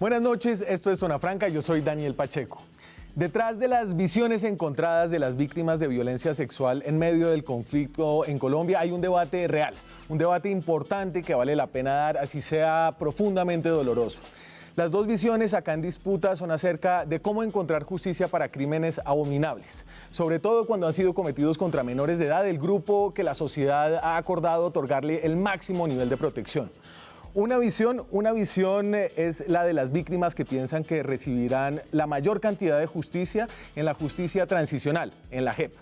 Buenas noches, esto es Zona Franca, yo soy Daniel Pacheco. Detrás de las visiones encontradas de las víctimas de violencia sexual en medio del conflicto en Colombia hay un debate real, un debate importante que vale la pena dar, así sea profundamente doloroso. Las dos visiones acá en disputa son acerca de cómo encontrar justicia para crímenes abominables, sobre todo cuando han sido cometidos contra menores de edad, el grupo que la sociedad ha acordado otorgarle el máximo nivel de protección. Una visión es la de las víctimas que piensan que recibirán la mayor cantidad de justicia en la justicia transicional, en la JEP.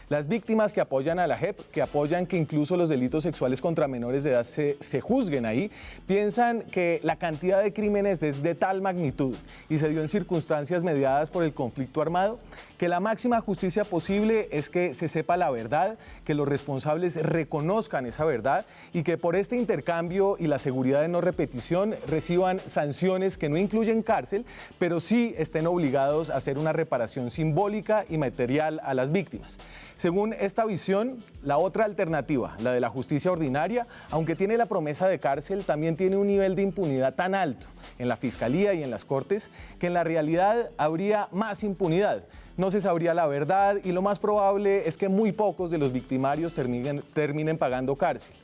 Las víctimas que apoyan a la JEP, que apoyan que incluso los delitos sexuales contra menores de edad se juzguen ahí, piensan que la cantidad de crímenes es de tal magnitud y se dio en circunstancias mediadas por el conflicto armado, que la máxima justicia posible es que se sepa la verdad, que los responsables reconozcan esa verdad y que por este intercambio y la seguridad de no repetición reciban sanciones que no incluyen cárcel, pero sí estén obligados a hacer una reparación simbólica y material a las víctimas. Según esta visión, la otra alternativa, la de la justicia ordinaria, aunque tiene la promesa de cárcel, también tiene un nivel de impunidad tan alto en la Fiscalía y en las Cortes que en la realidad habría más impunidad. No se sabría la verdad y lo más probable es que muy pocos de los victimarios terminen pagando cárcel.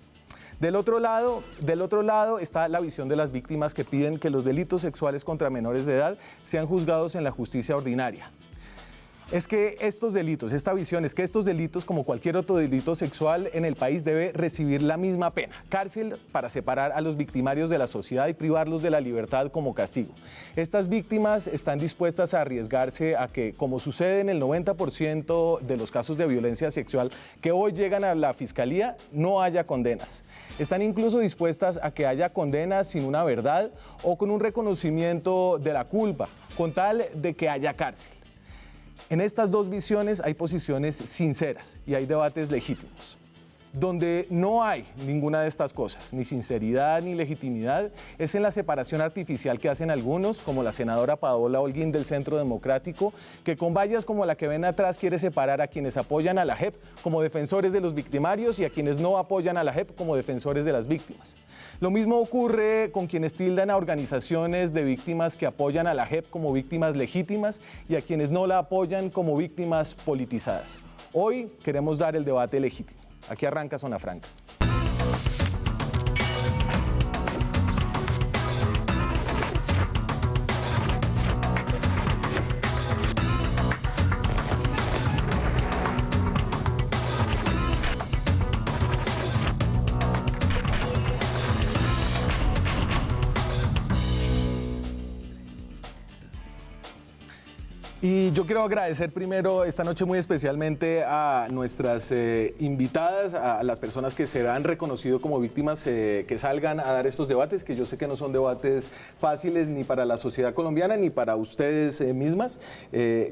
Del otro lado está la visión de las víctimas que piden que los delitos sexuales contra menores de edad sean juzgados en la justicia ordinaria. Es que estos delitos, esta visión es que estos delitos, como cualquier otro delito sexual en el país, debe recibir la misma pena, cárcel para separar a los victimarios de la sociedad y privarlos de la libertad como castigo. Estas víctimas están dispuestas a arriesgarse a que, como sucede en el 90% de los casos de violencia sexual que hoy llegan a la Fiscalía, no haya condenas. Están incluso dispuestas a que haya condenas sin una verdad o con un reconocimiento de la culpa, con tal de que haya cárcel. En estas dos visiones hay posiciones sinceras y hay debates legítimos. Donde no hay ninguna de estas cosas, ni sinceridad ni legitimidad, es en la separación artificial que hacen algunos, como la senadora Paola Holguín del Centro Democrático, que con vallas como la que ven atrás quiere separar a quienes apoyan a la JEP como defensores de los victimarios y a quienes no apoyan a la JEP como defensores de las víctimas. Lo mismo ocurre con quienes tildan a organizaciones de víctimas que apoyan a la JEP como víctimas legítimas y a quienes no la apoyan como víctimas politizadas. Hoy queremos dar el debate legítimo. Aquí arranca Zona Franca. Y yo quiero agradecer primero esta noche muy especialmente a nuestras invitadas, a las personas que serán reconocidas como víctimas, que salgan a dar estos debates, que yo sé que no son debates fáciles ni para la sociedad colombiana ni para ustedes mismas.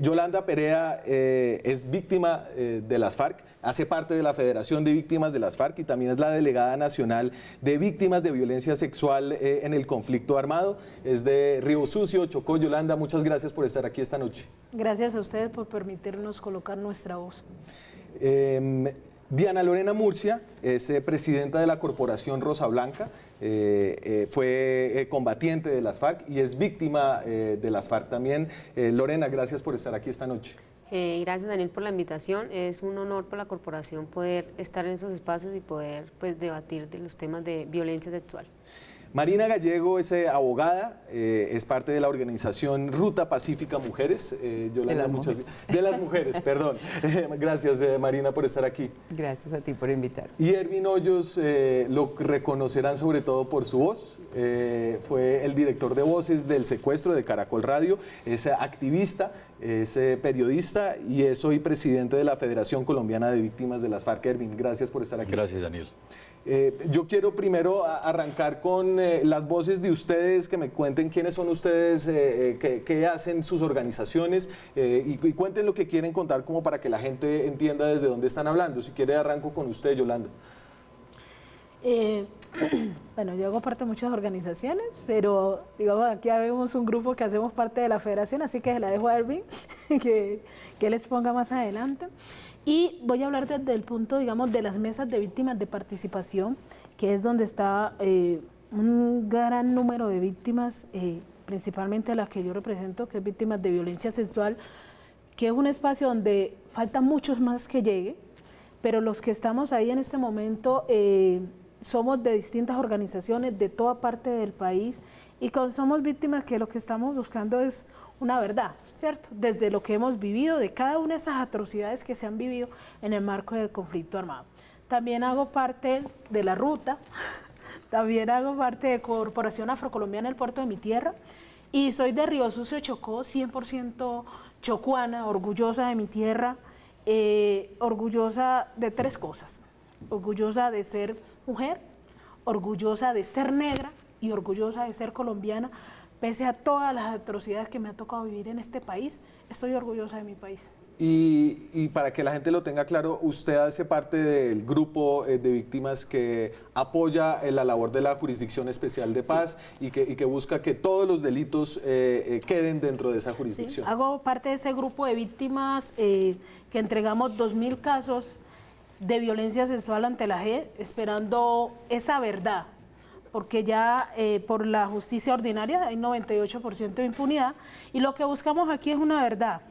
Yolanda Perea es víctima de las FARC, hace parte de la Federación de Víctimas de las FARC y también es la delegada nacional de víctimas de violencia sexual en el conflicto armado. Es de Río Sucio, Chocó. Yolanda, muchas gracias por estar aquí esta noche. Gracias a ustedes por permitirnos colocar nuestra voz. Diana Lorena Murcia es presidenta de la Corporación Rosa Blanca, fue combatiente de las FARC y es víctima de las FARC también. Lorena, gracias por estar aquí esta noche. Gracias, Daniel, por la invitación. Es un honor para la corporación poder estar en esos espacios y poder debatir de los temas de violencia sexual. Marina Gallego es abogada, es parte de la organización Ruta Pacífica Mujeres. Yolanda, de las mujeres, perdón. Gracias, Marina, por estar aquí. Gracias a ti por invitar. Y Ervin Hoyos lo reconocerán sobre todo por su voz. Fue el director de voces del secuestro de Caracol Radio, es activista, es periodista y es hoy presidente de la Federación Colombiana de Víctimas de las FARC. Ervin, gracias por estar aquí. Gracias, Daniel. Yo quiero primero arrancar con las voces de ustedes, que me cuenten quiénes son ustedes, qué hacen sus organizaciones y cuenten lo que quieren contar como para que la gente entienda desde dónde están hablando. Si quiere arranco con usted, Yolanda. Bueno, yo hago parte de muchas organizaciones, pero digamos aquí vemos un grupo que hacemos parte de la federación, así que se la dejo a Ervin que les ponga más adelante. Y voy a hablar desde el punto, digamos, de las mesas de víctimas de participación, que es donde está un gran número de víctimas principalmente la que yo represento, que es Víctimas de Violencia Sexual, que es un espacio donde faltan muchos más que lleguen, pero los que estamos ahí en este momento somos de distintas organizaciones de toda parte del país y somos víctimas que lo que estamos buscando es una verdad, ¿cierto? Desde lo que hemos vivido, de cada una de esas atrocidades que se han vivido en el marco del conflicto armado. También hago parte de la ruta, también hago parte de Corporación Afrocolombiana en el Puerto de mi Tierra y soy de Río Sucio, Chocó, 100% chocuana, orgullosa de mi tierra, orgullosa de tres cosas: orgullosa de ser mujer, orgullosa de ser negra y orgullosa de ser colombiana. Pese a todas las atrocidades que me ha tocado vivir en este país, estoy orgullosa de mi país. Y para que la gente lo tenga claro, usted hace parte del grupo de víctimas que apoya la labor de la Jurisdicción Especial de Paz, sí, y que busca que todos los delitos queden dentro de esa jurisdicción. Sí, hago parte de ese grupo de víctimas que entregamos 2.000 casos de violencia sexual ante la JEP, esperando esa verdad, porque ya por la justicia ordinaria hay 98% de impunidad y lo que buscamos aquí es una verdad.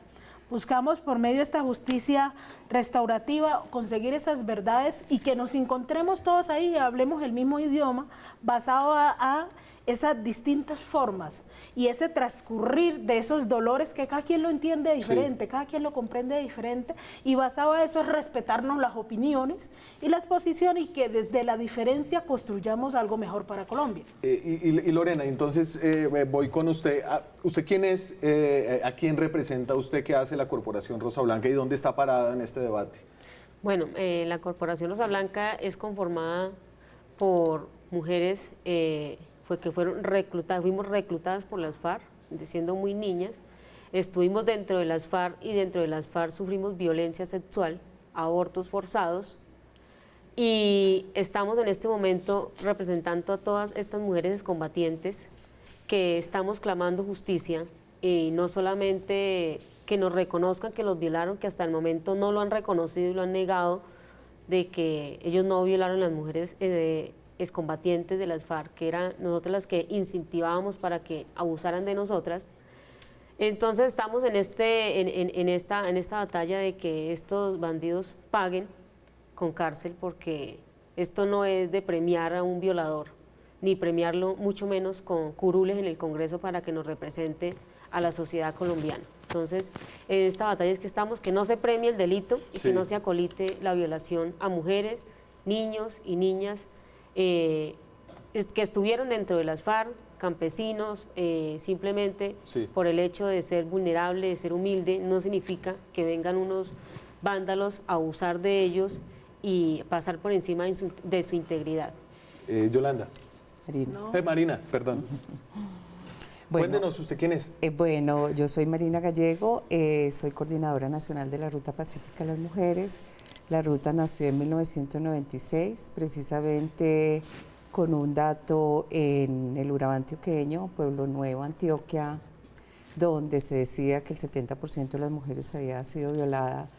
Buscamos por medio de esta justicia restaurativa conseguir esas verdades y que nos encontremos todos ahí y hablemos el mismo idioma basado a esas distintas formas y ese transcurrir de esos dolores que cada quien lo entiende diferente, sí, cada quien lo comprende diferente y basado a eso es respetarnos las opiniones y las posiciones y que desde la diferencia construyamos algo mejor para Colombia. Y Lorena, entonces voy con usted. ¿Usted quién es? ¿A quién representa usted? ¿Qué hace la Corporación Rosa Blanca y dónde está parada en este debate? Bueno, la Corporación Rosa Blanca es conformada por mujeres que fueron reclutadas, fuimos reclutadas por las FARC, siendo muy niñas, estuvimos dentro de las FARC y dentro de las FARC sufrimos violencia sexual, abortos forzados y estamos en este momento representando a todas estas mujeres combatientes que estamos clamando justicia y no solamente que nos reconozcan que los violaron, que hasta el momento no lo han reconocido y lo han negado, de que ellos no violaron a las mujeres excombatientes de las FARC, que eran nosotras las que incentivábamos para que abusaran de nosotras. Entonces estamos en esta batalla de que estos bandidos paguen con cárcel, porque esto no es de premiar a un violador, ni premiarlo mucho menos con curules en el Congreso para que nos represente a la sociedad colombiana. Entonces, en esta batalla es que estamos, que no se premie el delito y que no se acolite la violación a mujeres, niños y niñas que estuvieron dentro de las FARC, campesinos, simplemente por el hecho de ser vulnerable, de ser humilde, no significa que vengan unos vándalos a abusar de ellos y pasar por encima de su integridad. Yolanda. Marina. Marina, perdón. Bueno, cuéntenos, ¿usted quién es? Bueno, yo soy Marina Gallego, soy coordinadora nacional de la Ruta Pacífica de las Mujeres. La ruta nació en 1996, precisamente con un dato en el Urabá antioqueño, Pueblo Nuevo, Antioquia, donde se decía que el 70% de las mujeres había sido violada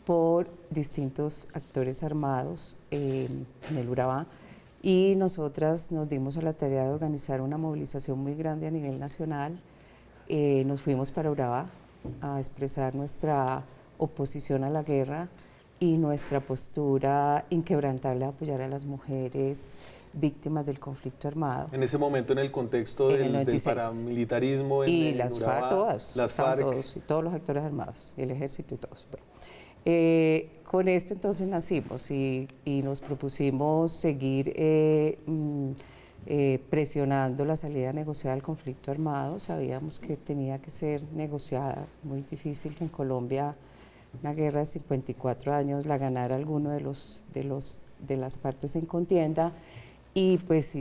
por distintos actores armados en el Urabá. Y nosotras nos dimos a la tarea de organizar una movilización muy grande a nivel nacional. Nos fuimos para Urabá a expresar nuestra oposición a la guerra y nuestra postura inquebrantable de apoyar a las mujeres víctimas del conflicto armado. En ese momento, en el contexto del paramilitarismo y las FARC, todas, las FARC, todos, y todos los actores armados, el ejército y todos. Bueno, con esto entonces nacimos y nos propusimos seguir presionando la salida negociada del conflicto armado. Sabíamos que tenía que ser negociada, muy difícil que en Colombia una guerra de 54 años la ganara alguno de las partes en contienda, y pues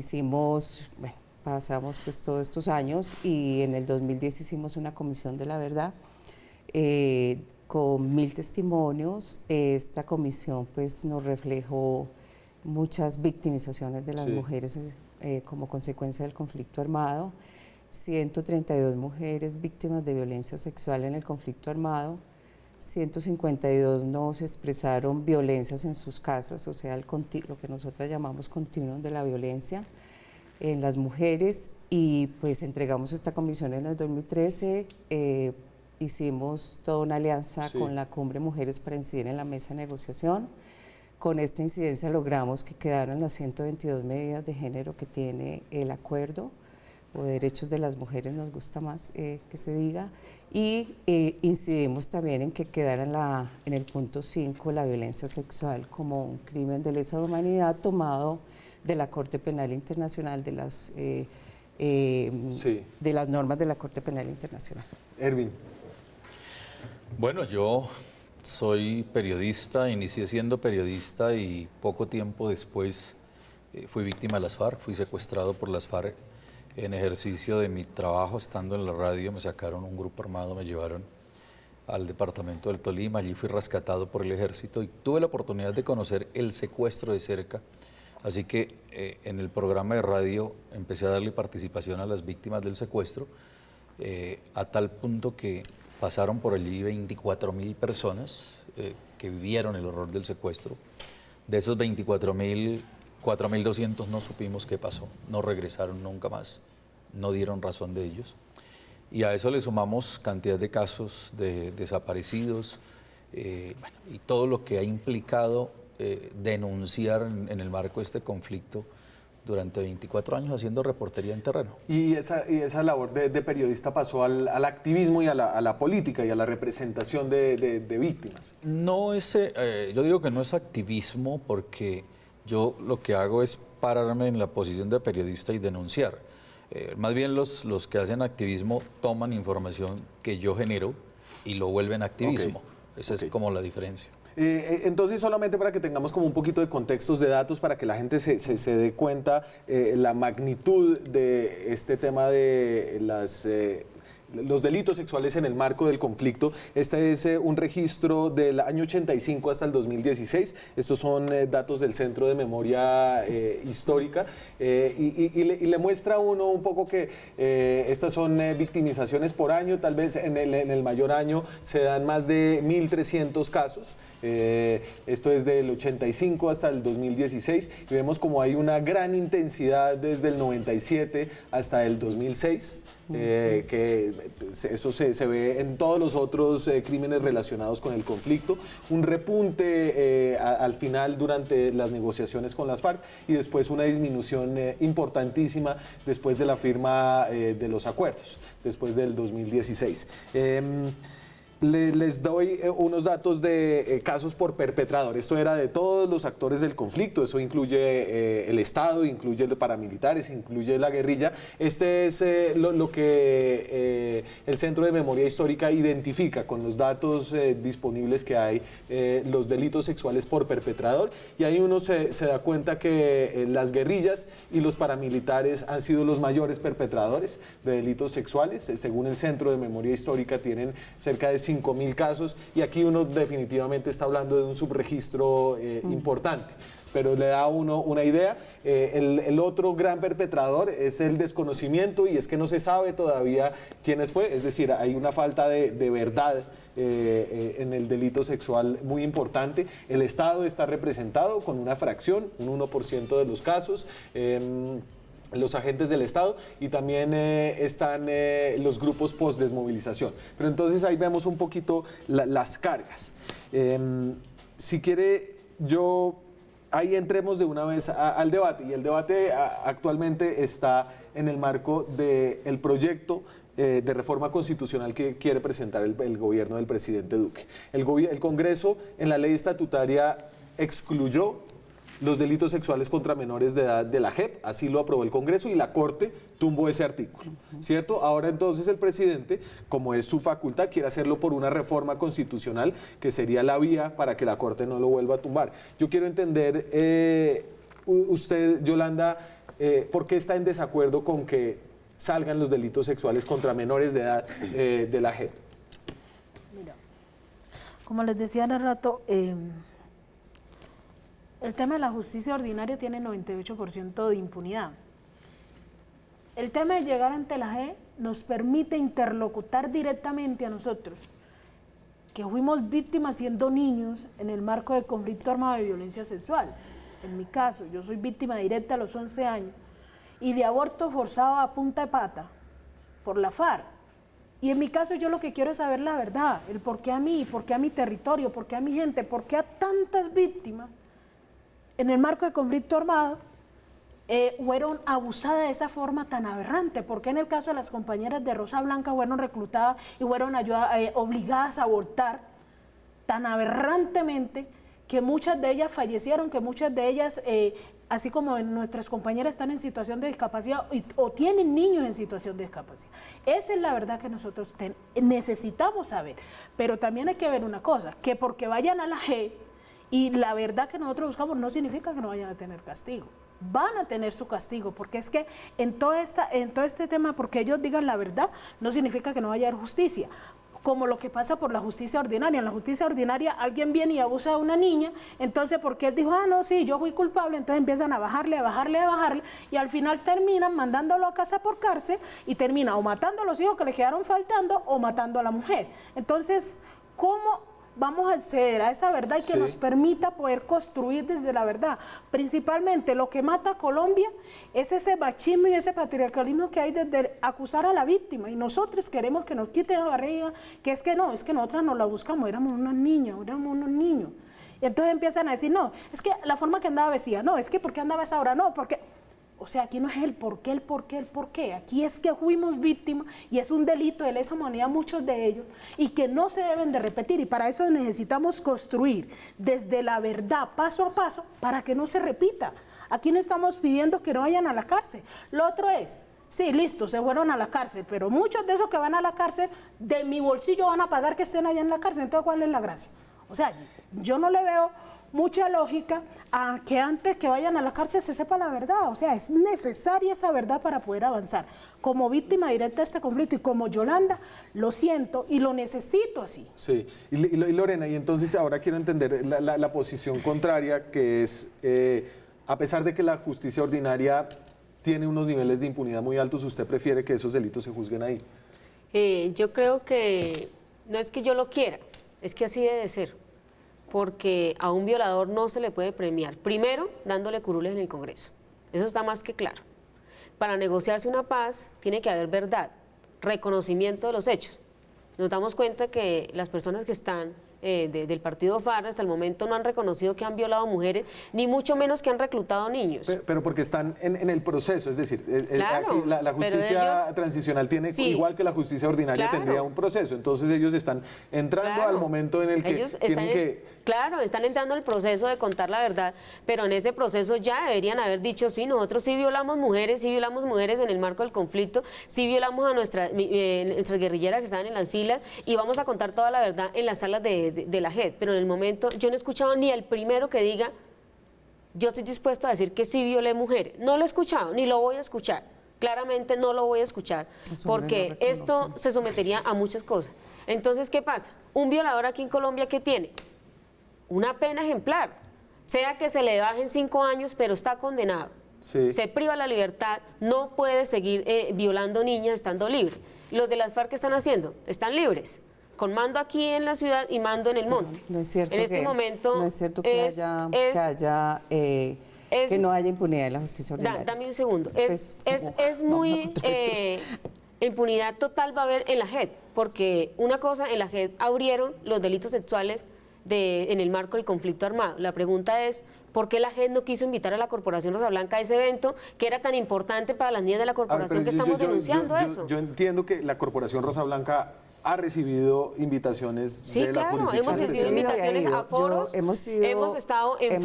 pasamos pues todos estos años y en el 2010 hicimos una comisión de la verdad con 1000 testimonios. Esta comisión pues nos reflejó muchas victimizaciones de las mujeres como consecuencia del conflicto armado, 132 mujeres víctimas de violencia sexual en el conflicto armado, 152 nos expresaron violencias en sus casas, o sea, lo que nosotras llamamos continuum de la violencia en las mujeres, y pues entregamos esta comisión en el 2013, hicimos toda una alianza con la Cumbre Mujeres para incidir en la mesa de negociación. Con esta incidencia logramos que quedaran las 122 medidas de género que tiene el acuerdo, o derechos de las mujeres, nos gusta más que se diga, y incidimos también en que quedara en el punto 5 la violencia sexual como un crimen de lesa humanidad tomado de la Corte Penal Internacional, de las normas de la Corte Penal Internacional. Erwin. Bueno, yo soy periodista, inicié siendo periodista y poco tiempo después fui víctima de las FARC, fui secuestrado por las FARC en ejercicio de mi trabajo, estando en la radio, me sacaron un grupo armado, me llevaron al departamento del Tolima, allí fui rescatado por el ejército y tuve la oportunidad de conocer el secuestro de cerca, así que en el programa de radio empecé a darle participación a las víctimas del secuestro, a tal punto que pasaron por allí 24.000 personas que vivieron el horror del secuestro. De esos 24.000, 4.200 no supimos qué pasó, no regresaron nunca más, no dieron razón de ellos. Y a eso le sumamos cantidad de casos de desaparecidos y todo lo que ha implicado denunciar en el marco de este conflicto durante 24 años haciendo reportería en terreno. Y esa labor de periodista pasó al activismo y a la política y a la representación de víctimas. No es, yo digo que no es activismo porque yo lo que hago es pararme en la posición de periodista y denunciar. Más bien los que hacen activismo toman información que yo genero y lo vuelven activismo. Esa es como la diferencia. Entonces, solamente para que tengamos como un poquito de contextos, de datos, para que la gente se dé cuenta la magnitud de este tema de los delitos sexuales en el marco del conflicto. Este es un registro del año 85 hasta el 2016. Estos son datos del Centro de Memoria Histórica y le muestra a uno un poco que estas son victimizaciones por año. Tal vez en el mayor año se dan más de 1.300 casos. Esto es del 85 hasta el 2016 y vemos como hay una gran intensidad desde el 97 hasta el 2006. Que eso se ve en todos los otros crímenes relacionados con el conflicto, un repunte al final durante las negociaciones con las FARC y después una disminución importantísima después de la firma de los acuerdos, después del 2016. Les doy unos datos de casos por perpetrador. Esto era de todos los actores del conflicto. Eso incluye el Estado, incluye los paramilitares, incluye la guerrilla. Este es lo que el Centro de Memoria Histórica identifica con los datos disponibles que hay, los delitos sexuales por perpetrador. Y ahí uno se da cuenta que las guerrillas y los paramilitares han sido los mayores perpetradores de delitos sexuales. Según el Centro de Memoria Histórica, tienen cerca de 5.000 casos y aquí uno definitivamente está hablando de un subregistro importante, pero le da a uno una idea. El otro gran perpetrador es el desconocimiento y es que no se sabe todavía quiénes fue, es decir, hay una falta de verdad en el delito sexual muy importante. El Estado está representado con una fracción, un 1% de los casos. Los agentes del Estado y también están los grupos post-desmovilización. Pero entonces ahí vemos un poquito las cargas. Si quiere, ahí entremos de una vez al debate. Y el debate actualmente está en el marco del proyecto de reforma constitucional que quiere presentar el gobierno del presidente Duque. El Congreso, en la ley estatutaria, excluyó los delitos sexuales contra menores de edad de la JEP, así lo aprobó el Congreso y la Corte tumbó ese artículo, ¿cierto? Ahora entonces el presidente, como es su facultad, quiere hacerlo por una reforma constitucional que sería la vía para que la Corte no lo vuelva a tumbar. Yo quiero entender, usted, Yolanda, ¿por qué está en desacuerdo con que salgan los delitos sexuales contra menores de edad de la JEP? Mira, como les decía hace rato, el tema de la justicia ordinaria tiene 98% de impunidad. El tema de llegar ante la JEP nos permite interlocutar directamente a nosotros, que fuimos víctimas siendo niños en el marco de conflicto armado de violencia sexual. En mi caso, yo soy víctima directa a los 11 años y de aborto forzado a punta de pata por la FARC. Y en mi caso yo lo que quiero es saber la verdad, el por qué a mí, por qué a mi territorio, por qué a mi gente, por qué a tantas víctimas en el marco de conflicto armado fueron abusadas de esa forma tan aberrante. ¿Por qué en el caso de las compañeras de Rosa Blanca fueron reclutadas y fueron obligadas a abortar tan aberrantemente que muchas de ellas fallecieron, que muchas de ellas, así como nuestras compañeras, están en situación de discapacidad o tienen niños en situación de discapacidad? Esa es la verdad que nosotros necesitamos saber. Pero también hay que ver una cosa, que porque vayan a la G y la verdad que nosotros buscamos no significa que no vayan a tener castigo. Van a tener su castigo, porque es que en todo este tema, porque ellos digan la verdad, no significa que no vaya a haber justicia. Como lo que pasa por la justicia ordinaria. En la justicia ordinaria alguien viene y abusa de una niña, entonces porque él dijo, ah, no, sí, yo fui culpable, entonces empiezan a bajarle, y al final terminan mandándolo a casa por cárcel y termina o matando a los hijos que le quedaron faltando o matando a la mujer. Entonces, ¿cómo vamos a acceder a esa verdad y que nos permita poder construir desde la verdad? Principalmente lo que mata a Colombia es ese machismo y ese patriarcalismo que hay desde acusar a la víctima, y nosotros queremos que nos quite la barriga, que es que nosotras no la buscamos, éramos unas niñas, éramos unos niños. Y entonces empiezan a decir, no, es que la forma que andaba vestida, no, es que ¿por qué andaba a esa hora? No, porque... O sea, aquí no es el por qué. Aquí es que fuimos víctimas y es un delito de lesa humanidad, muchos de ellos, y que no se deben de repetir. Y para eso necesitamos construir desde la verdad, paso a paso, para que no se repita. Aquí no estamos pidiendo que no vayan a la cárcel. Lo otro es, sí, listo, se fueron a la cárcel, pero muchos de esos que van a la cárcel, de mi bolsillo van a pagar que estén allá en la cárcel. Entonces, ¿cuál es la gracia? O sea, yo no le veo mucha lógica a que antes que vayan a la cárcel se sepa la verdad. O sea, es necesaria esa verdad para poder avanzar. Como víctima directa de este conflicto y como Yolanda, lo siento y lo necesito así. Sí, y Lorena, y entonces ahora quiero entender la posición contraria, que es, a pesar de que la justicia ordinaria tiene unos niveles de impunidad muy altos, ¿usted prefiere que esos delitos se juzguen ahí? Yo creo que no es que yo lo quiera, es que así debe ser. Porque a un violador no se le puede premiar, primero dándole curules en el Congreso, eso está más que claro. Para negociarse una paz tiene que haber verdad, reconocimiento de los hechos. Nos damos cuenta que las personas que están del partido FARC hasta el momento no han reconocido que han violado mujeres, ni mucho menos que han reclutado niños. Pero porque están en el proceso, es decir, Claro, aquí la justicia ellos, transicional tiene, sí, igual que la justicia ordinaria, claro, tendría un proceso. Entonces ellos están entrando al momento en el que ellos tienen que... Claro, están entrando en el proceso de contar la verdad, pero en ese proceso ya deberían haber dicho, sí, nosotros sí violamos mujeres en el marco del conflicto, sí violamos a nuestras guerrilleras que estaban en las filas y vamos a contar toda la verdad en las salas de la JEP. Pero en el momento yo no he escuchado ni el primero que diga, yo estoy dispuesto a decir que sí violé mujeres. No lo he escuchado, ni lo voy a escuchar. Claramente no lo voy a escuchar, porque esto se sometería a muchas cosas. Entonces, ¿qué pasa? Un violador aquí en Colombia, ¿qué tiene? Una pena ejemplar, sea que se le bajen 5 años, pero está condenado. Sí. Se priva la libertad, no puede seguir violando niñas estando libre. Los de las FARC, ¿qué están haciendo? Están libres, con mando aquí en la ciudad y mando en el monte. No es cierto, en este momento no es cierto que no haya impunidad en la justicia ordinaria. Dame un segundo. Es muy... impunidad total va a haber en la JEP, porque una cosa, en la JEP abrieron los delitos sexuales en el marco del conflicto armado. La pregunta es, ¿por qué la JEP no quiso invitar a la Corporación Rosa Blanca a ese evento que era tan importante para las niñas de la corporación que estamos denunciando eso? Yo entiendo que la Corporación Rosa Blanca ha recibido invitaciones de la jurisdicción. Sí, claro, hemos recibido invitaciones a foros, hemos estado en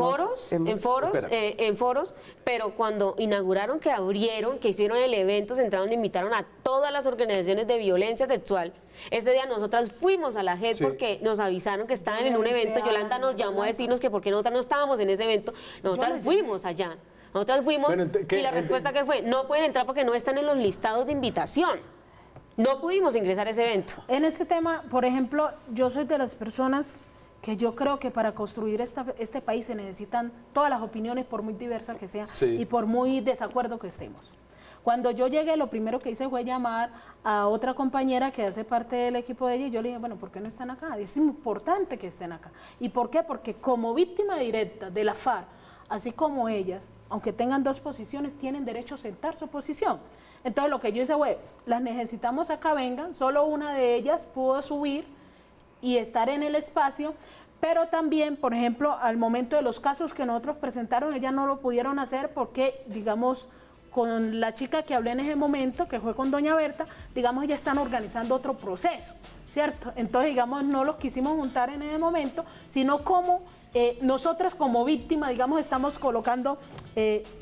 foros, pero cuando inauguraron, que abrieron, que hicieron el evento, se entraron e invitaron a todas las organizaciones de violencia sexual. Ese día nosotras fuimos a la JEP porque nos avisaron que estaban en un evento. Yolanda nos llamó a decirnos que porque nosotras no estábamos en ese evento. Nosotras fuimos allá. Nosotras fuimos y la respuesta que fue, no pueden entrar porque no están en los listados de invitación. No pudimos ingresar a ese evento. En este tema, por ejemplo, yo soy de las personas que yo creo que para construir este país se necesitan todas las opiniones, por muy diversas que sean y por muy desacuerdo que estemos. Cuando yo llegué, lo primero que hice fue llamar a otra compañera que hace parte del equipo de ella y yo le dije, bueno, ¿por qué no están acá? Es importante que estén acá. ¿Y por qué? Porque como víctima directa de la FARC, así como ellas, aunque tengan dos posiciones, tienen derecho a aceptar su posición. Entonces lo que yo hice, güey, las necesitamos acá, vengan, solo una de ellas pudo subir y estar en el espacio, pero también, por ejemplo, al momento de los casos que nosotros presentaron, ellas no lo pudieron hacer porque, digamos, con la chica que hablé en ese momento, que fue con doña Berta, digamos, ellas están organizando otro proceso, ¿cierto? Entonces, digamos, no los quisimos juntar en ese momento, sino como nosotras como víctimas, digamos, estamos colocando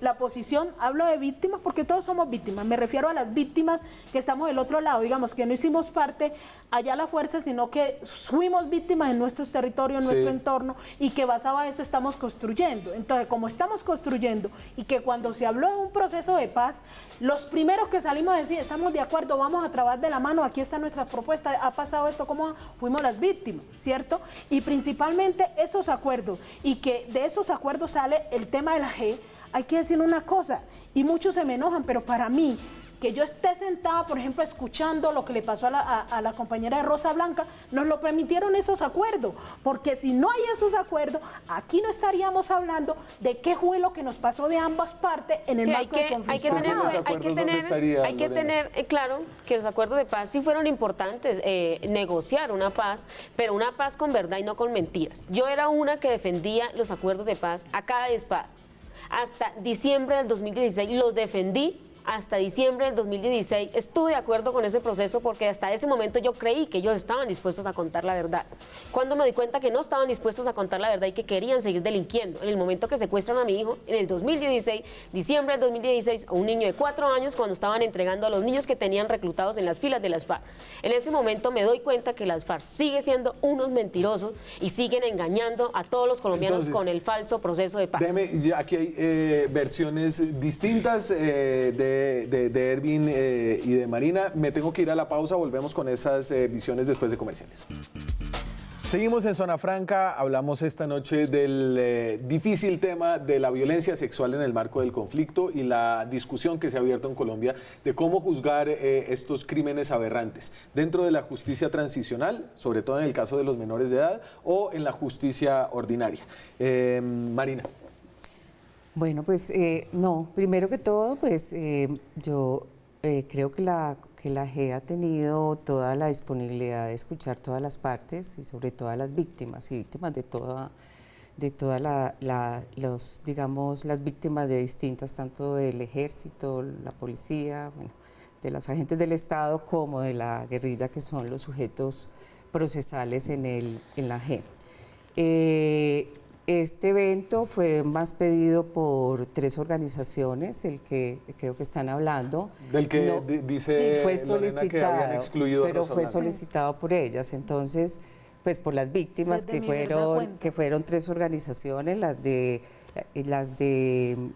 la posición, hablo de víctimas porque todos somos víctimas, me refiero a las víctimas que estamos del otro lado, digamos, que no hicimos parte allá a la fuerza, sino que fuimos víctimas en nuestros territorios, en nuestro entorno, y que basado a eso estamos construyendo. Entonces, como estamos construyendo y que cuando se habló de un proceso de paz, los primeros que salimos a decir, estamos de acuerdo, vamos a trabajar de la mano, aquí está nuestra propuesta, ha pasado esto, ¿cómo fuimos las víctimas? ¿Cierto? Y principalmente esos acuerdos, y que de esos acuerdos sale el tema de la G. Hay que decir una cosa, y muchos se me enojan, pero para mí, que yo esté sentada, por ejemplo, escuchando lo que le pasó a la compañera de Rosa Blanca, nos lo permitieron esos acuerdos, porque si no hay esos acuerdos, aquí no estaríamos hablando de qué fue lo que nos pasó de ambas partes en el marco de conflicto. Hay que tener claro que los acuerdos de paz sí fueron importantes, negociar una paz, pero una paz con verdad y no con mentiras. Yo era una que defendía los acuerdos de paz a cada espada. Hasta diciembre del 2016 los defendí. Hasta diciembre del 2016 estuve de acuerdo con ese proceso porque hasta ese momento yo creí que ellos estaban dispuestos a contar la verdad. Cuando me di cuenta que no estaban dispuestos a contar la verdad y que querían seguir delinquiendo, en el momento que secuestran a mi hijo, en el 2016, diciembre del 2016, a un niño de 4 años cuando estaban entregando a los niños que tenían reclutados en las filas de las FARC. En ese momento me doy cuenta que las FARC sigue siendo unos mentirosos y siguen engañando a todos los colombianos. Entonces, con el falso proceso de paz. Aquí hay versiones distintas de Ervin y de Marina. Me tengo que ir a la pausa, volvemos con esas visiones después de comerciales. Seguimos en Zona Franca, hablamos esta noche del difícil tema de la violencia sexual en el marco del conflicto y la discusión que se ha abierto en Colombia de cómo juzgar estos crímenes aberrantes dentro de la justicia transicional, sobre todo en el caso de los menores de edad, o en la justicia ordinaria. Marina. Bueno, pues no, primero que todo, pues yo creo que la JEP ha tenido toda la disponibilidad de escuchar todas las partes y sobre todo a las víctimas y víctimas de toda digamos, las víctimas de distintas, tanto del ejército, la policía, bueno, de los agentes del Estado como de la guerrilla, que son los sujetos procesales en la JEP. Este evento fue más pedido por 3 organizaciones, el que creo que están hablando. Del que no, dice sí, fue Lorena que habían excluido pero a fue Rosa solicitado por ellas. Entonces, pues por las víctimas que fueron 3 organizaciones, las de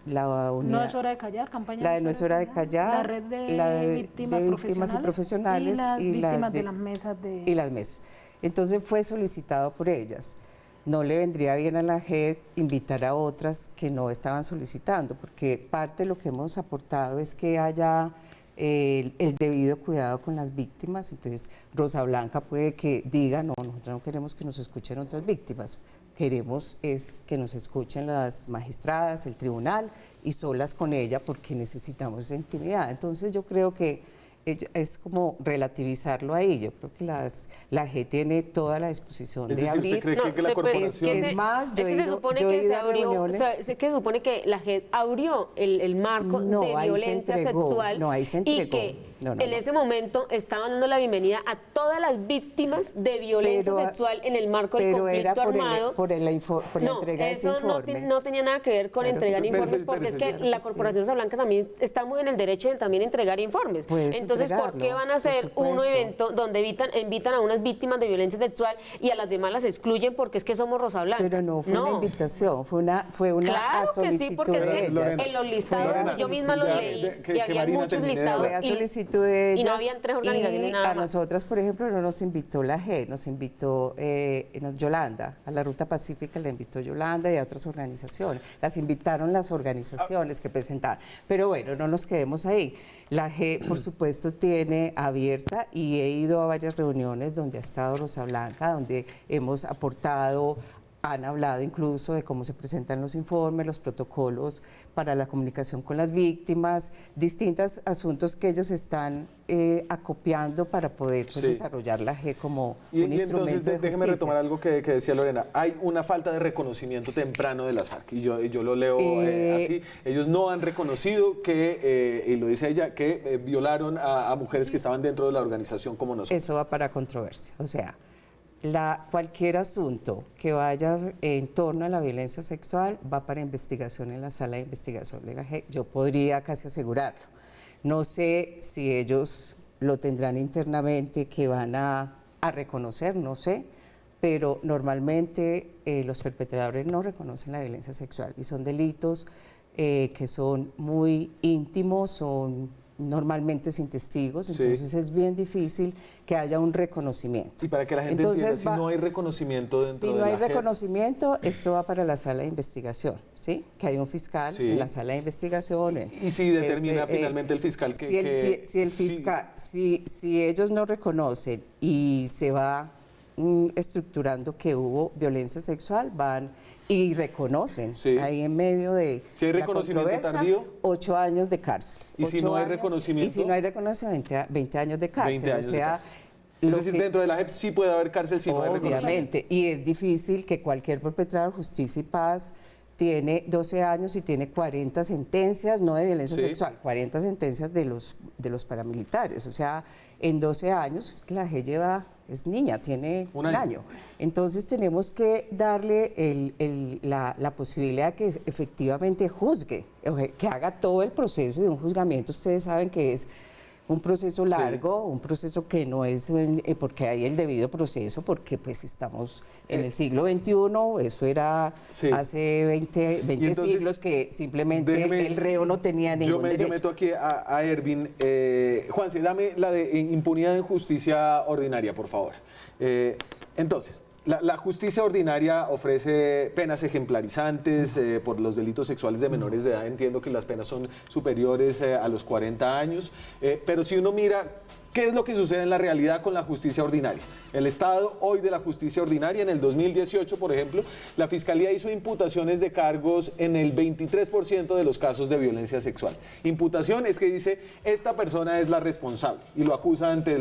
la unidad. No es hora de callar, campaña. La de No es hora de callar, la red de víctimas y profesionales y las víctimas de las mesas de... Y las mesas. Entonces fue solicitado por ellas. No le vendría bien a la JEP invitar a otras que no estaban solicitando, porque parte de lo que hemos aportado es que haya el debido cuidado con las víctimas. Entonces, Rosa Blanca puede que diga, no, nosotros no queremos que nos escuchen otras víctimas, queremos es que nos escuchen las magistradas, el tribunal, y solas con ella porque necesitamos esa intimidad. Entonces, yo creo que es como relativizarlo ahí. Yo creo que la JEP tiene toda la disposición de abrir. ¿Usted cree que la corporación... Es más, yo he ido a reuniones... Se supone que la JEP abrió el marco de violencia sexual y que en ese momento estaban dando la bienvenida a todas las víctimas de violencia sexual en el marco del conflicto armado. Por la entrega de ese informe. No tenía nada que ver con entregar informes, porque es que la Corporación Rosa Blanca también estamos en el derecho de también entregar informes. Entonces, ¿por qué van a hacer un evento donde invitan a unas víctimas de violencia sexual y a las demás las excluyen porque es que somos Rosa Blanca? Pero no fue una invitación, fue una claro solicitud que sí, porque de ellas. en los listados, yo misma los leí y había muchos listados. Fue a solicitud de ellas. Y no habían 3 organizaciones nada más. A nosotras, por ejemplo, no nos invitó la JEP, nos invitó Yolanda, a la Ruta Pacífica la invitó Yolanda y a otras organizaciones. Las invitaron las organizaciones que presentaron. Pero bueno, no nos quedemos ahí. La JEP, por supuesto, tiene abierta, y he ido a varias reuniones donde ha estado Rosa Blanca, donde hemos aportado han hablado incluso de cómo se presentan los informes, los protocolos para la comunicación con las víctimas, distintos asuntos que ellos están acopiando para poder pues, Sí. desarrollar la JEP como Y un instrumento entonces, de déjeme justicia. retomar algo que decía Lorena. Hay una falta de reconocimiento temprano de las FARC, y yo lo leo así. Ellos no han reconocido que, y lo dice ella, que violaron a mujeres que estaban dentro de la organización como nosotros. Eso va para controversia. O sea, cualquier asunto que vaya en torno a la violencia sexual va para investigación en la sala de investigación de la JEP. Yo podría casi asegurarlo. No sé si ellos lo tendrán internamente, que van a reconocer, no sé, pero normalmente los perpetradores no reconocen la violencia sexual y son delitos que son muy íntimos, son normalmente sin testigos, Sí. entonces es bien difícil que haya un reconocimiento. Y para que la gente entienda, si no hay reconocimiento dentro Si de no la hay JEP, reconocimiento, esto va para la sala de investigación, ¿sí? Que hay un fiscal Sí. en la sala de investigación. y si determina finalmente el fiscal que... Si ellos no reconocen y se va estructurando que hubo violencia sexual, van y reconocen Sí. ahí en medio de Si hay la reconocimiento controversia, tardío. 8 años de cárcel. ¿Y si 8 no hay años, reconocimiento? Y si no hay reconocimiento, 20 años de cárcel. 20 años o de sea, cárcel. Es lo decir, que- dentro de la JEP sí puede haber cárcel si no hay reconocimiento. Obviamente, y es difícil que cualquier perpetrador, Justicia y Paz, tiene 12 años y tiene 40 sentencias, no de violencia Sí. sexual, 40 sentencias de los paramilitares. O sea, en 12 años, la G lleva, es niña, tiene Un un año. año. Entonces tenemos que darle la posibilidad que efectivamente juzgue, que haga todo el proceso de un juzgamiento. Ustedes saben que es un proceso largo, un proceso que no es porque hay el debido proceso, porque pues estamos en el siglo XXI, eso era Sí. hace 20 entonces, siglos que simplemente déjeme- el reo no tenía ningún Yo derecho. meto aquí a Ervin. Juanse, dame la de impunidad en justicia ordinaria, por favor. Entonces, la justicia ordinaria ofrece penas ejemplarizantes por los delitos sexuales de menores de edad. Entiendo que las penas son superiores a los 40 años, pero si uno mira qué es lo que sucede en la realidad con la justicia ordinaria. El estado hoy de la justicia ordinaria, en el 2018, por ejemplo, la Fiscalía hizo imputaciones de cargos en el 23% de los casos de violencia sexual. Imputación es que dice, esta persona es la responsable y lo acusa ante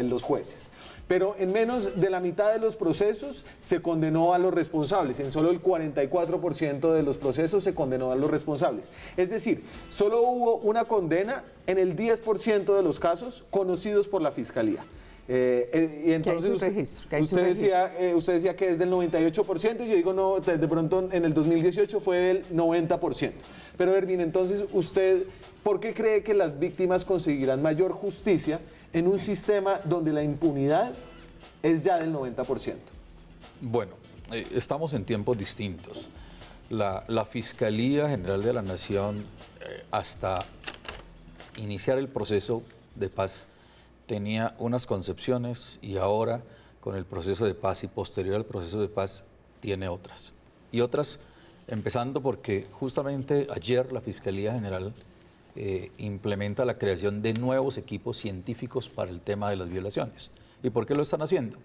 los jueces. Pero en menos de la mitad de los procesos se condenó a los responsables. En solo el 44% de los procesos se condenó a los responsables. Es decir, solo hubo una condena en el 10% de los casos conocidos por la Fiscalía. Y entonces usted decía que es del 98%, y yo digo no, de pronto en el 2018 fue del 90%. Pero Ervin, entonces usted, ¿por qué cree que las víctimas conseguirán mayor justicia en un sistema donde la impunidad es ya del 90%? Bueno, estamos en tiempos distintos. La Fiscalía General de la Nación, hasta iniciar el proceso de paz, tenía unas concepciones, y ahora con el proceso de paz y posterior al proceso de paz tiene otras. Y otras, empezando porque justamente ayer la Fiscalía General implementa la creación de nuevos equipos científicos para el tema de las violaciones. ¿Y por qué lo están haciendo?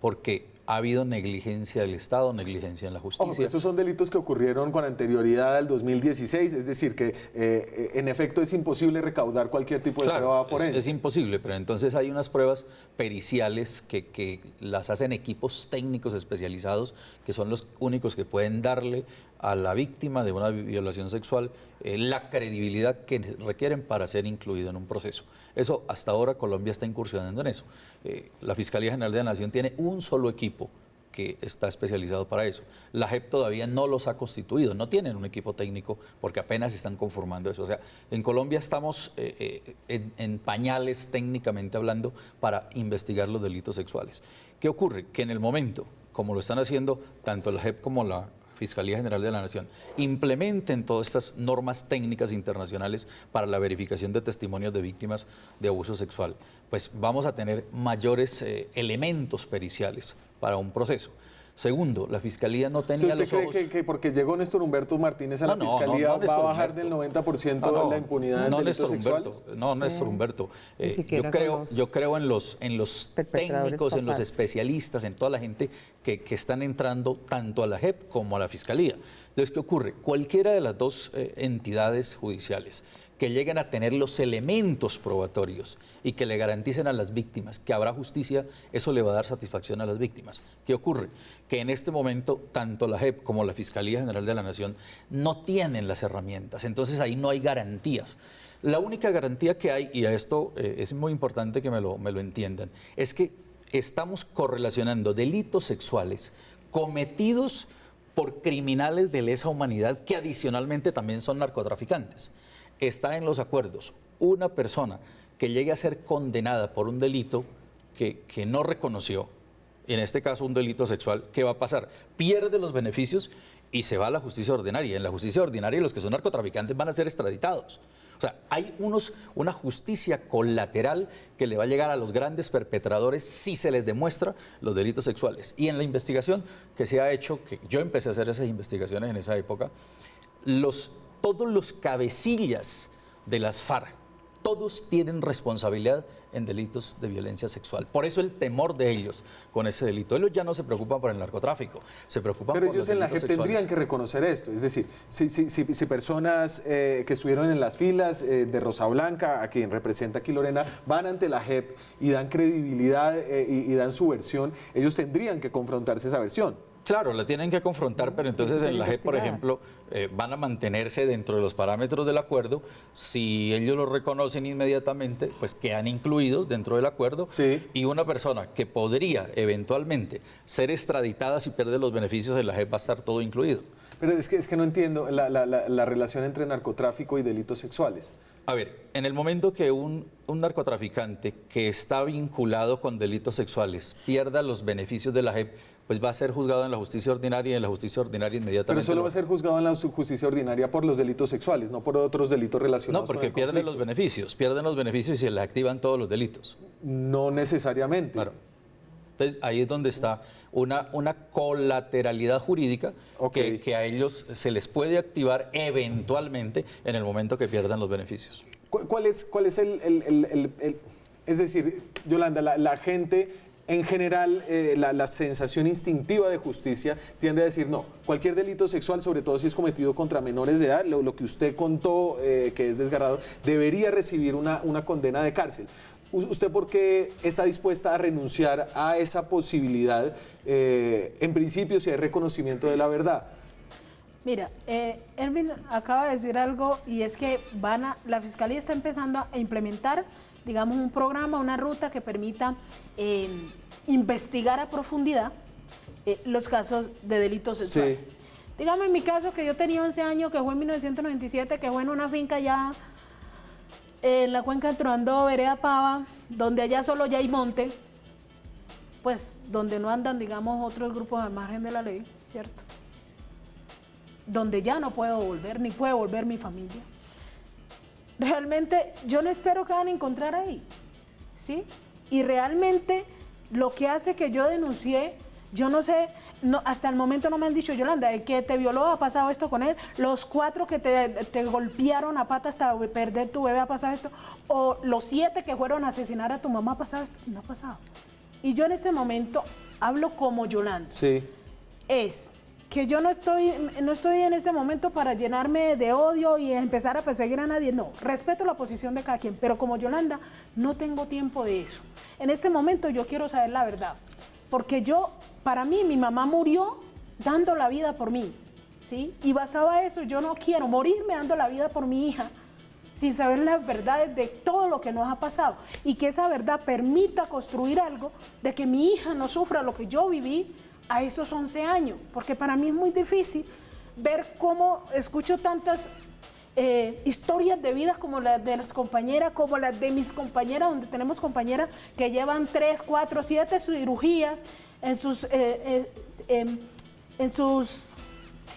Porque ha habido negligencia del Estado, negligencia en la justicia. Ojo, estos son delitos que ocurrieron con anterioridad al 2016, es decir, que en efecto es imposible recaudar cualquier tipo de prueba forense. Es imposible, pero entonces hay unas pruebas periciales que las hacen equipos técnicos especializados, que son los únicos que pueden darle a la víctima de una violación sexual la credibilidad que requieren para ser incluido en un proceso. Eso, hasta ahora Colombia está incursionando en eso. La Fiscalía General de la Nación tiene un solo equipo que está especializado para eso. La JEP todavía no los ha constituido, no tienen un equipo técnico porque apenas están conformando eso. O sea, en Colombia estamos en pañales técnicamente hablando para investigar los delitos sexuales. ¿Qué ocurre? Que en el momento, como lo están haciendo tanto la JEP como la Fiscalía General de la Nación, implementen todas estas normas técnicas internacionales para la verificación de testimonios de víctimas de abuso sexual, pues vamos a tener mayores elementos periciales para un proceso. Segundo, la Fiscalía no Si tenía ¿Usted los cree ojos... que porque llegó Néstor Humberto Martínez a la No, Fiscalía va a Néstor bajar del Humberto. 90% la impunidad en delitos sexuales? Néstor Humberto. Ni siquiera Yo creo en los perpetradores técnicos, en los papás. especialistas, en toda la gente que están entrando tanto a la JEP como a la Fiscalía. Entonces, ¿qué ocurre? Cualquiera de las dos entidades judiciales que lleguen a tener los elementos probatorios y que le garanticen a las víctimas que habrá justicia, eso le va a dar satisfacción a las víctimas. ¿Qué ocurre? Que en este momento tanto la JEP como la Fiscalía General de la Nación no tienen las herramientas, entonces ahí no hay garantías. La única garantía que hay, y a esto es muy importante que me lo entiendan, es que estamos correlacionando delitos sexuales cometidos por criminales de lesa humanidad que adicionalmente también son narcotraficantes. Está en los acuerdos una persona que llegue a ser condenada por un delito que no reconoció, en este caso un delito sexual, ¿qué va a pasar? Pierde los beneficios y se va a la justicia ordinaria. En la justicia ordinaria los que son narcotraficantes van a ser extraditados. O sea, hay una justicia colateral que le va a llegar a los grandes perpetradores si se les demuestra los delitos sexuales. Y en la investigación que se ha hecho, que yo empecé a hacer esas investigaciones en esa época, todos los cabecillas de las FARC, todos tienen responsabilidad en delitos de violencia sexual. Por eso el temor de ellos con ese delito. Ellos ya no se preocupan por el narcotráfico, se preocupan por los delitos sexuales. Pero ellos en la JEP tendrían que reconocer esto. Es decir, si personas que estuvieron en las filas de Rosa Blanca, a quien representa aquí Lorena, van ante la JEP y dan credibilidad y dan su versión, ellos tendrían que confrontarse esa versión. Claro, la tienen que confrontar, pero entonces en la JEP, por ejemplo, van a mantenerse dentro de los parámetros del acuerdo. Si ellos lo reconocen inmediatamente, pues quedan incluidos dentro del acuerdo. Sí. Y una persona que podría eventualmente ser extraditada si pierde los beneficios de la JEP va a estar todo incluido. Pero es que no entiendo la relación entre narcotráfico y delitos sexuales. A ver, en el momento que un narcotraficante que está vinculado con delitos sexuales pierda los beneficios de la JEP, pues va a ser juzgado en la justicia ordinaria y en la justicia ordinaria inmediatamente. Pero solo va a ser juzgado en la justicia ordinaria por los delitos sexuales, no por otros delitos relacionados No, porque con el pierden conflicto. pierden los beneficios y se les activan todos los delitos. No necesariamente. Claro. Entonces ahí es donde está una colateralidad jurídica que a ellos se les puede activar eventualmente en el momento que pierdan los beneficios. ¿Cuál es es decir, Yolanda, la gente en general, la sensación instintiva de justicia tiende a decir no, cualquier delito sexual, sobre todo si es cometido contra menores de edad, lo que usted contó, que es desgarrador, debería recibir una condena de cárcel. ¿Usted por qué está dispuesta a renunciar a esa posibilidad, en principio, si hay reconocimiento de la verdad? Mira, Erwin acaba de decir algo y es que la Fiscalía está empezando a implementar, digamos, un programa, una ruta que permita investigar a profundidad los casos de delitos sexuales. Sí. Digamos, en mi caso, que yo tenía 11 años, que fue en 1997, que fue en una finca ya en la cuenca de Troandó, vereda Pava, donde allá solo ya hay monte, pues donde no andan, digamos, otros grupos al margen de la ley, ¿cierto? Donde ya no puedo volver, ni puede volver mi familia. Realmente yo no espero que van a encontrar ahí, ¿sí? Y realmente lo que hace que yo denuncié, yo no sé, hasta el momento no me han dicho, Yolanda, el que te violó ha pasado esto con él, los 4 que te golpearon a pata hasta perder tu bebé ha pasado esto, o los 7 que fueron a asesinar a tu mamá ha pasado esto, no ha pasado. Y yo en este momento hablo como Yolanda. Sí. Es que yo no estoy en este momento para llenarme de odio y empezar a perseguir a nadie. No, respeto la posición de cada quien, pero como Yolanda no tengo tiempo de eso. En este momento yo quiero saber la verdad, porque para mí, mi mamá murió dando la vida por mí, ¿sí? Y basado a eso, yo no quiero morirme dando la vida por mi hija, sin saber las verdades de todo lo que nos ha pasado, y que esa verdad permita construir algo de que mi hija no sufra lo que yo viví a esos 11 años, porque para mí es muy difícil ver cómo escucho tantas historias de vida como las de las compañeras, como las de mis compañeras, donde tenemos compañeras que llevan 3, 4, 7 cirugías en sus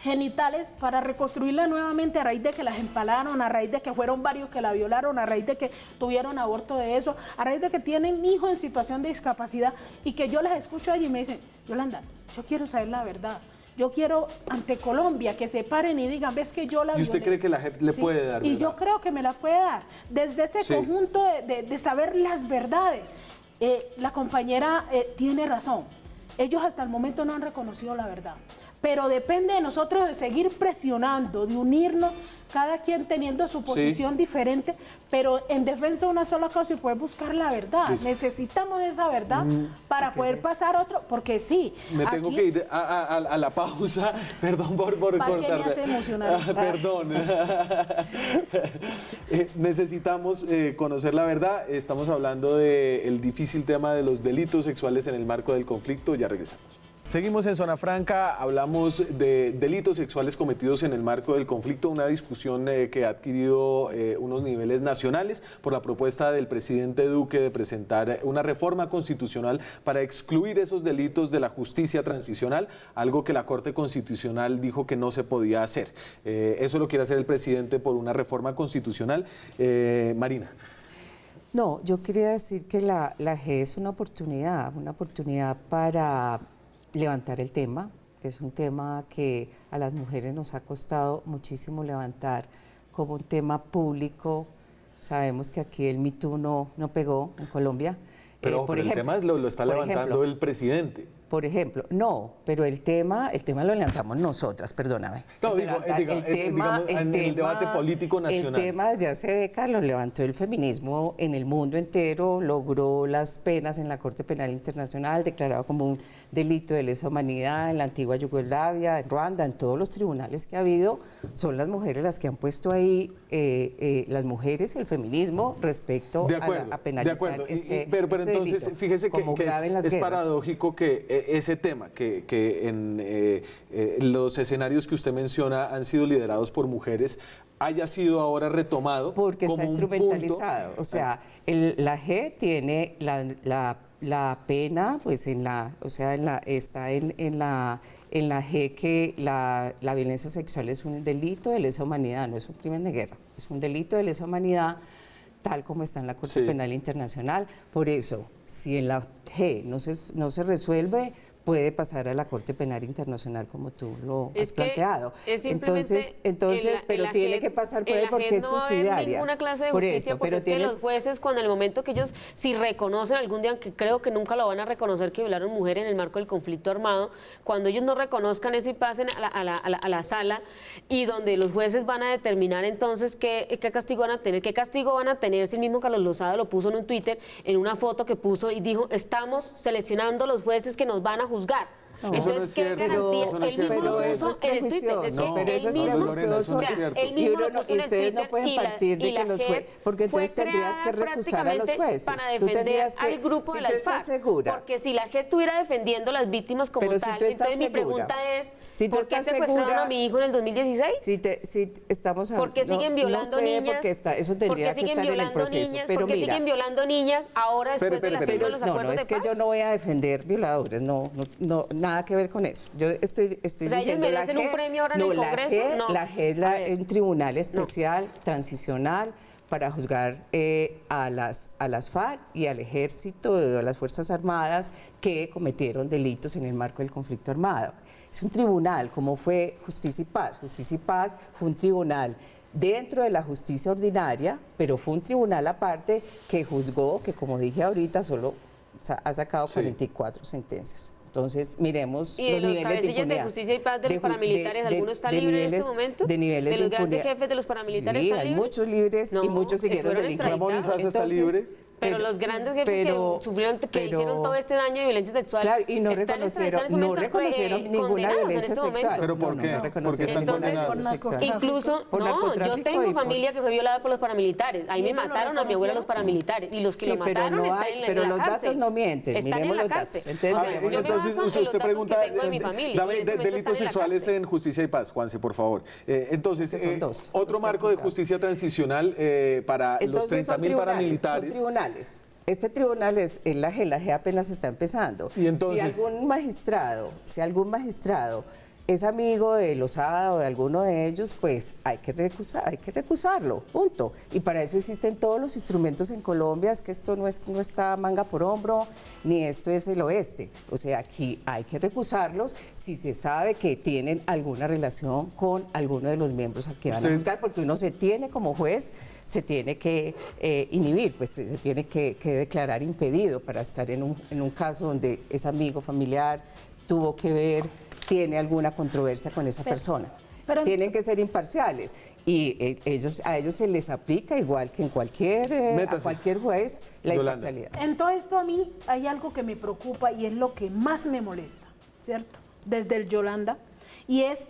genitales para reconstruirla nuevamente a raíz de que las empalaron, a raíz de que fueron varios que la violaron, a raíz de que tuvieron aborto de eso, a raíz de que tienen hijos en situación de discapacidad y que yo las escucho allí y me dicen, Yolanda, yo quiero saber la verdad. Yo quiero ante Colombia que se paren y digan, ves que yo la violé. ¿Y usted cree que la JEP le puede dar? Y verdad? yo creo que me la puede dar. Desde ese conjunto de saber las verdades. La compañera tiene razón. Ellos hasta el momento no han reconocido la verdad. Pero depende de nosotros de seguir presionando, de unirnos, cada quien teniendo su posición diferente, pero en defensa de una sola causa y poder buscar la verdad. Necesitamos esa verdad para poder pasar otro, porque sí. Me tengo que ir a la pausa, perdón por cortarte. Me hace emocionar. Perdón. Necesitamos conocer la verdad. Estamos hablando del difícil tema de los delitos sexuales en el marco del conflicto. Ya regresamos. Seguimos en Zona Franca, hablamos de delitos sexuales cometidos en el marco del conflicto, una discusión que ha adquirido unos niveles nacionales por la propuesta del presidente Duque de presentar una reforma constitucional para excluir esos delitos de la justicia transicional, algo que la Corte Constitucional dijo que no se podía hacer. Eso lo quiere hacer el presidente por una reforma constitucional. Marina. No, yo quería decir que la G es una oportunidad para levantar el tema. Es un tema que a las mujeres nos ha costado muchísimo levantar como un tema público. Sabemos que aquí el Me Too no pegó en Colombia. Pero el tema lo está levantando el presidente. Por ejemplo, no, pero el tema lo levantamos nosotras, perdóname. No, digamos, en el debate político nacional. El tema desde hace décadas lo levantó el feminismo en el mundo entero, logró las penas en la Corte Penal Internacional, declarado como un delito de lesa humanidad en la antigua Yugoslavia, en Ruanda, en todos los tribunales que ha habido. Son las mujeres las que han puesto ahí, las mujeres y el feminismo respecto a penalizar pero entonces, delito, fíjese que es paradójico que ese tema, que en los escenarios que usted menciona han sido liderados por mujeres, haya sido ahora retomado porque como está instrumentalizado. O sea, la G tiene la pena, pues está en la G que la violencia sexual es un delito de lesa humanidad, no es un crimen de guerra, es un delito de lesa humanidad, tal como está en la Corte Penal Internacional. Por eso, si en la G no se resuelve, puede pasar a la Corte Penal Internacional como tú lo has planteado. Entonces, pero tiene que pasar por ahí porque es subsidiaria. No es ninguna clase de justicia, porque es que los jueces, cuando en el momento que ellos, si reconocen algún día, que creo que nunca lo van a reconocer, que violaron mujeres en el marco del conflicto armado, cuando ellos no reconozcan eso y pasen a la sala, y donde los jueces van a determinar entonces qué castigo van a tener, si el mismo Carlos Lozada lo puso en un Twitter, en una foto que puso y dijo, estamos seleccionando los jueces que nos van a juzgar. No, entonces, ¿qué garantía? Pero eso es prejuicioso, y ustedes no pueden partir de que los jueces, porque entonces tendrías que recusar a los jueces. Para defender al grupo de las FARC. Porque si la G estuviera defendiendo a las víctimas como tal, entonces mi pregunta es, ¿por qué secuestraron a mi hijo en el 2016? ¿Por qué siguen violando niñas? Eso tendría que estar en el proceso. ¿Por qué siguen violando niñas ahora después de la firma de los acuerdos de paz? No, es que yo no voy a defender violadores, nada que ver con eso. Yo estoy diciendo la G, un premio ahora en el Congreso. La G es un tribunal especial, transicional, para juzgar a las FARC y al ejército, a las Fuerzas Armadas que cometieron delitos en el marco del conflicto armado. Es un tribunal, como fue Justicia y Paz. Justicia y Paz fue un tribunal dentro de la justicia ordinaria, pero fue un tribunal aparte que juzgó, que como dije ahorita, solo ha sacado 44 sentencias. Entonces, miremos los niveles de impunidad. ¿Y de justicia y paz de los paramilitares, alguno está libre en este momento? De niveles de impunidad. ¿De los grandes jefes de los paramilitares están libres? Sí, hay muchos libres y muchos siguieron delinquiendo. ¿Ramón Isaza está libre? Pero los grandes jefes que hicieron todo este daño de violencia sexual, claro, y no reconocieron ninguna violencia sexual. ¿Pero por qué? Porque están condenados. Incluso, yo tengo familia que fue violada por los paramilitares. Ahí me mataron a mi abuela los paramilitares. Y los que lo mataron están en la cárcel. Pero los datos no mienten, miremos los datos. Entonces, usted pregunta, delitos sexuales en Justicia y Paz, Juanse, por favor. Entonces, otro marco de justicia transicional para los 30.000 paramilitares. Son tribunales. Este tribunal es la G apenas está empezando. ¿Y entonces? Si algún magistrado es amigo de Lozada o de alguno de ellos, pues hay que recusarlo, punto. Y para eso existen todos los instrumentos en Colombia, es que esto no está manga por hombro, ni esto es el oeste. O sea, aquí hay que recusarlos si se sabe que tienen alguna relación con alguno de los miembros a que van a juzgar, porque uno se tiene como juez, se tiene que inhibir, pues se tiene que declarar impedido para estar en un caso donde es amigo, familiar, tuvo que ver, tiene alguna controversia con esa persona. Tienen que ser imparciales y a ellos se les aplica igual que a cualquier juez la Yolanda. imparcialidad. En todo esto a mí hay algo que me preocupa y es lo que más me molesta, ¿cierto? Desde el Yolanda, y es,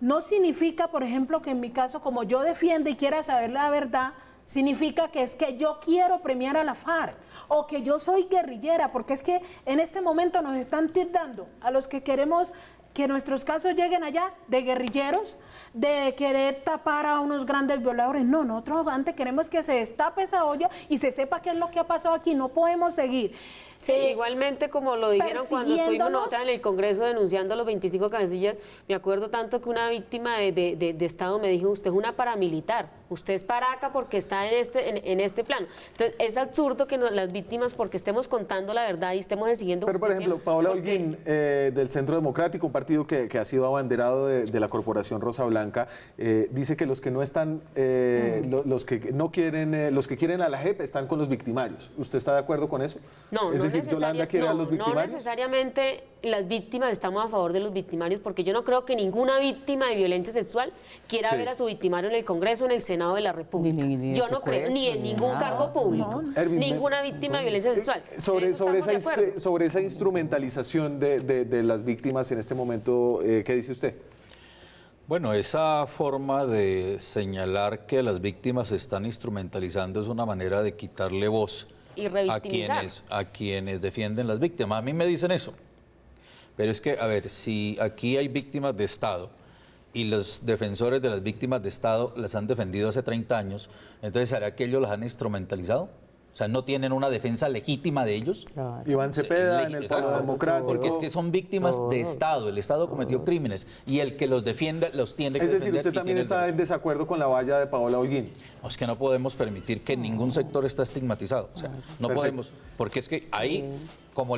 no significa, por ejemplo, que en mi caso, como yo defiendo y quiera saber la verdad, significa que es que yo quiero premiar a la FARC o que yo soy guerrillera, porque es que en este momento nos están tildando a los que queremos que nuestros casos lleguen allá de guerrilleros, de querer tapar a unos grandes violadores. No, nosotros antes queremos que se destape esa olla y se sepa qué es lo que ha pasado aquí. No podemos seguir. Sí, igualmente como lo dijeron cuando estuvimos nosotras en el Congreso denunciando a los 25 cabecillas, me acuerdo tanto que una víctima de Estado me dijo, usted es una paramilitar, usted es paraca porque está en este plan. Entonces es absurdo que las víctimas, porque estemos contando la verdad y estemos exigiendo Pero, por justicia, ejemplo, Paola porque- Holguín, del Centro Democrático, un partido que ha sido abanderado de la Corporación Rosa Blanca, dice que los que no están, los que no quieren, los que quieren a la JEP están con los victimarios. ¿Usted está de acuerdo con eso? No, es no decir, Yolanda quiere a los no victimarios. necesariamente las víctimas estamos a favor de los victimarios, porque yo no creo que ninguna víctima de violencia sexual quiera Sí. ver a su victimario en el Congreso o en el Senado de la República. Ni de Yo no creo, ni en secuestro, ni ningún nada. cargo público. Erwin, Ninguna víctima de violencia sexual. Sobre En eso estamos de acuerdo. sobre esa instrumentalización de las víctimas en este momento, ¿qué dice usted? Bueno, esa forma de señalar que las víctimas se están instrumentalizando es una manera de quitarle voz Y a revictimizar. quienes defienden las víctimas. A mí me dicen eso. Pero es que, a ver, si aquí hay víctimas de Estado y los defensores de las víctimas de Estado las han defendido hace 30 años, entonces ¿será que ellos las han instrumentalizado? O sea, ¿no tienen una defensa legítima de ellos? Claro. Iván Cepeda en el Exacto. Polo Democrático. Porque es que son víctimas de Estado, el Estado cometió crímenes y el que los defienda los tiene que Es decir, defender. usted y también tiene el está en derecho. desacuerdo con la valla de Paola Holguín. No, es que no podemos permitir que ningún sector esté estigmatizado. O sea, no Perfecto. podemos, porque es que ahí, como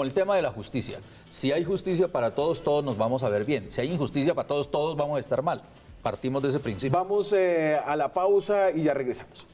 el tema de la justicia, si hay justicia para todos, todos nos vamos a ver bien. Si hay injusticia para todos, todos vamos a estar mal. Partimos de ese principio. Vamos a la pausa y ya regresamos.